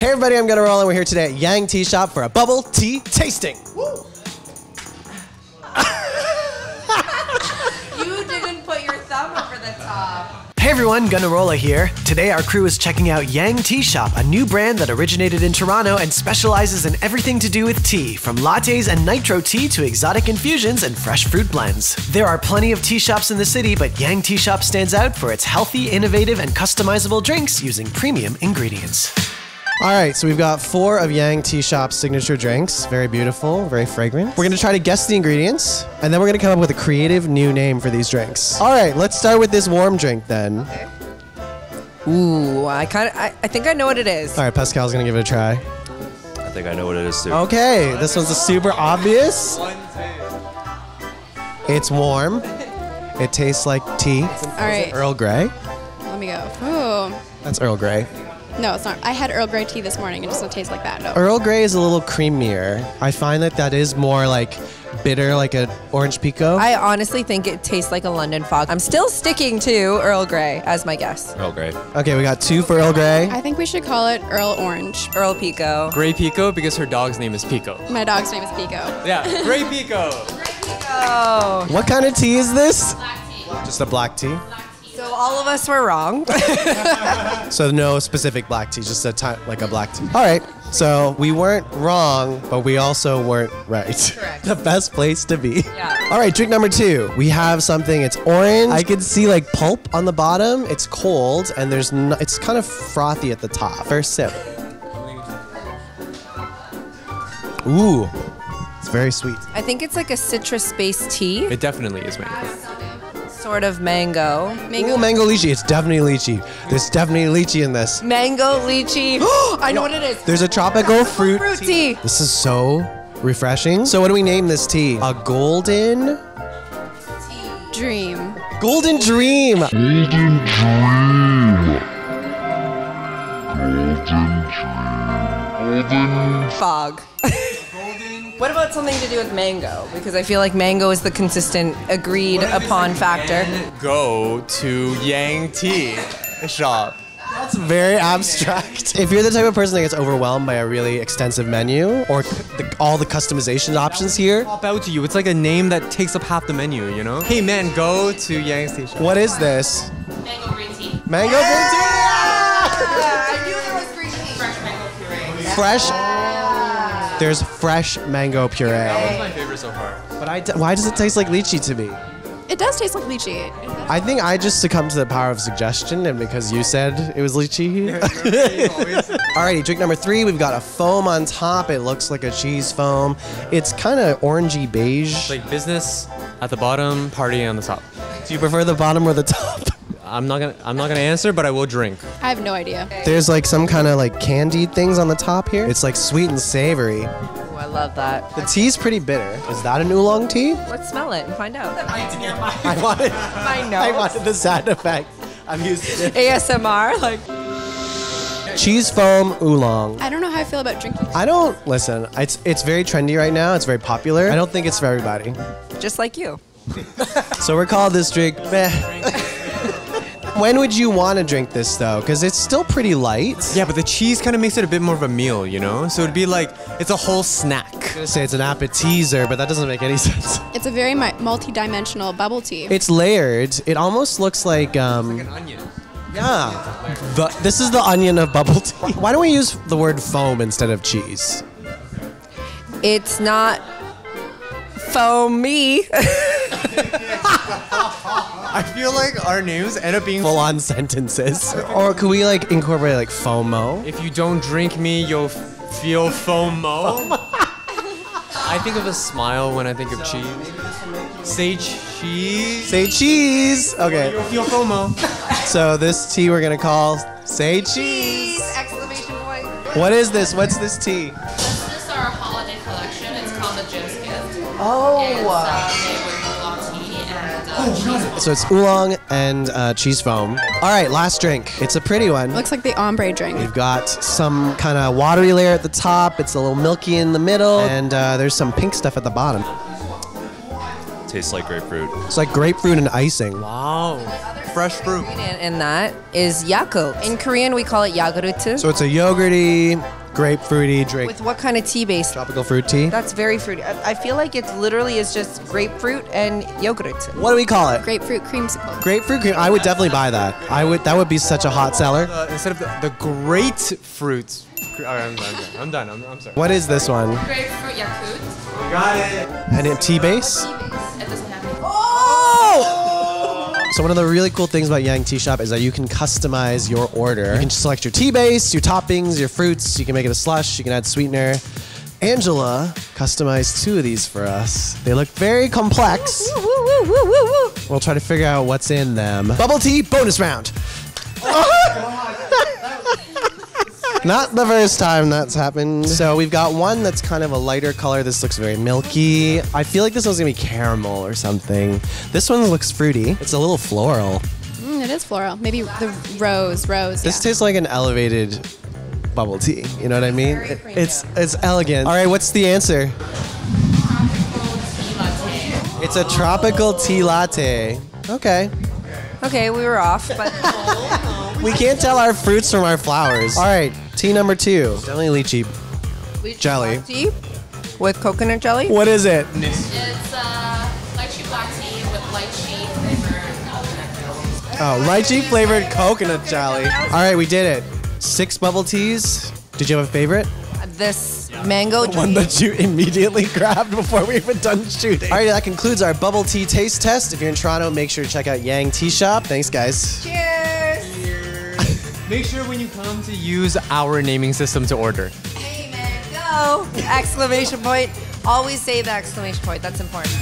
Hey everybody, I'm Gunnarolla and we're here today at Yang Teashop for a bubble tea tasting. Woo. You didn't put your thumb over the top. Hey everyone, Gunnarolla here. Today our crew is checking out Yang Teashop, a new brand that originated in Toronto and specializes in everything to do with tea, from lattes and nitro tea to exotic infusions and fresh fruit blends. There are plenty of tea shops in the city, but Yang Teashop stands out for its healthy, innovative, and customizable drinks using premium ingredients. All right, so we've got 4 of Yang Teashop's signature drinks. Very beautiful, very fragrant. We're gonna try to guess the ingredients, and then we're gonna come up with a creative new name for these drinks. All right, let's start with this warm drink then. Okay. Ooh, I think I know what it is. All right, Pascal's gonna give it a try. I think I know what it is too. Okay, this one's a super obvious. It's warm. It tastes like tea. All right. Earl Grey. Let me go. Ooh. That's Earl Grey. No, it's not. I had Earl Grey tea this morning. It doesn't taste like that. No. Earl Grey is a little creamier. I find that is more like bitter, like an orange pico. I honestly think it tastes like a London fog. I'm still sticking to Earl Grey as my guess. Earl Grey. Okay, we got 2 for Earl Grey. I think we should call it Earl Orange. Earl Pico. Grey Pico because her dog's name is Pico. My dog's name is Pico. Yeah, Grey Pico. Oh. What kind of tea is this? Black tea. Just a black tea? So all of us were wrong. So no specific black tea, just like a black tea. All right, so we weren't wrong, but we also weren't right. Correct. The best place to be. Yeah. All right, drink number 2. We have something, it's orange. I can see like pulp on the bottom. It's cold, and it's kind of frothy at the top. First sip. Ooh, it's very sweet. I think it's like a citrus-based tea. It definitely is mango. Sort of mango. Ooh, mango lychee. It's definitely lychee. There's definitely lychee in this. Mango, lychee. I know what it is. There's a tropical fruit tea. This is so refreshing. So what do we name this tea? A golden Dream. Golden Dream. Fog. What about something to do with mango? Because I feel like mango is the consistent, agreed upon factor. Go to Yang Tea Shop. That's very abstract. If you're the type of person that gets overwhelmed by a really extensive menu or all the customization options here. Pop out to you. It's like a name that takes up half the menu, you know? Hey man, go to Yang Tea Shop. What is this? Mango green tea. Mango green tea! I knew there was green tea. Fresh mango puree. Fresh. There's fresh mango puree. That was my favorite so far. But why does it taste like lychee to me? It does taste like lychee. I think I just succumbed to the power of suggestion, and because you said it was lychee. Alrighty, drink number 3. We've got a foam on top. It looks like a cheese foam. It's kind of orangey beige. Like business at the bottom, party on the top. Do you prefer the bottom or the top? I'm not gonna answer, but I will drink. I have no idea. There's like some kind of like candied things on the top here. It's like sweet and savory. Ooh, I love that. The tea's pretty bitter. Is that an oolong tea? Let's smell it and find out. I wanted the sound effect. I'm used to it. ASMR, like. Cheese foam oolong. I don't know how I feel about drinking. I don't listen. It's very trendy right now. It's very popular. I don't think it's for everybody. Just like you. So we're calling this drink meh. When would you want to drink this though? Because it's still pretty light. Yeah, but the cheese kind of makes it a bit more of a meal, you know? So it'd be like, it's a whole snack. I'm gonna say it's an appetizer, but that doesn't make any sense. It's a very multi-dimensional bubble tea. It's layered. It almost looks like An onion. yeah. This is the onion of bubble tea. Why don't we use the word foam instead of cheese? It's not foamy. I feel like our names end up being Full-on sentences. Or could we like incorporate like FOMO? If you don't drink me, you'll feel FOMO. I think of a smile when I think of cheese. Say cheese. Say cheese. Okay. You'll feel FOMO. So this tea we're gonna call Say Cheese. Exclamation point. What is this? What's this tea? This is our holiday collection. It's called the Joe's Gift. Oh. It's made with oolong tea and cheese. So it's oolong and cheese foam. All right, last drink. It's a pretty one. Looks like the ombre drink. We've got some kind of watery layer at the top. It's a little milky in the middle, and there's some pink stuff at the bottom. Tastes like grapefruit. It's like grapefruit and icing. Wow. Fresh fruit. And that is Yakko. In Korean, we call it yagurutu. So it's a yogurty, grapefruity drink. With what kind of tea base? Tropical fruit tea. That's very fruity. I feel like it literally is just grapefruit and yogurt. What do we call it? Grapefruit creamsicle. Grapefruit cream. I would definitely buy that. That would be such a hot seller. Instead of the grapefruit. Alright, I'm done. I'm sorry. What is this one? Grapefruit Yakko. Got it. And a tea base? It doesn't have any. So one of the really cool things about Yang Teashop is that you can customize your order. You can select your tea base, your toppings, your fruits. You can make it a slush. You can add sweetener. Angela customized 2 of these for us. They look very complex. We'll try to figure out what's in them. Bubble tea bonus round. Not the first time that's happened. So we've got one that's kind of a lighter color. This looks very milky. I feel like this one's gonna be caramel or something. This one looks fruity. It's a little floral. It is floral. Maybe the rose. This tastes like an elevated bubble tea. You know what I mean? It's elegant. All right, what's the answer? It's a tropical tea latte. Okay. Okay, we were off, but We can't tell our fruits from our flowers. All right, tea number 2. Definitely lychee jelly. tea with coconut jelly. What is it? It's lychee black tea with lychee flavored coconut. Oh, lychee flavored coconut jelly. All right, we did it. 6 bubble teas. Did you have a favorite? This mango One that you immediately grabbed before we even done shooting. All right, that concludes our bubble tea taste test. If you're in Toronto, make sure to check out Yang Teashop. Thanks, guys. Cheers. Make sure when you come to use our naming system to order. Hey man, go! Exclamation point. Always say the exclamation point. That's important.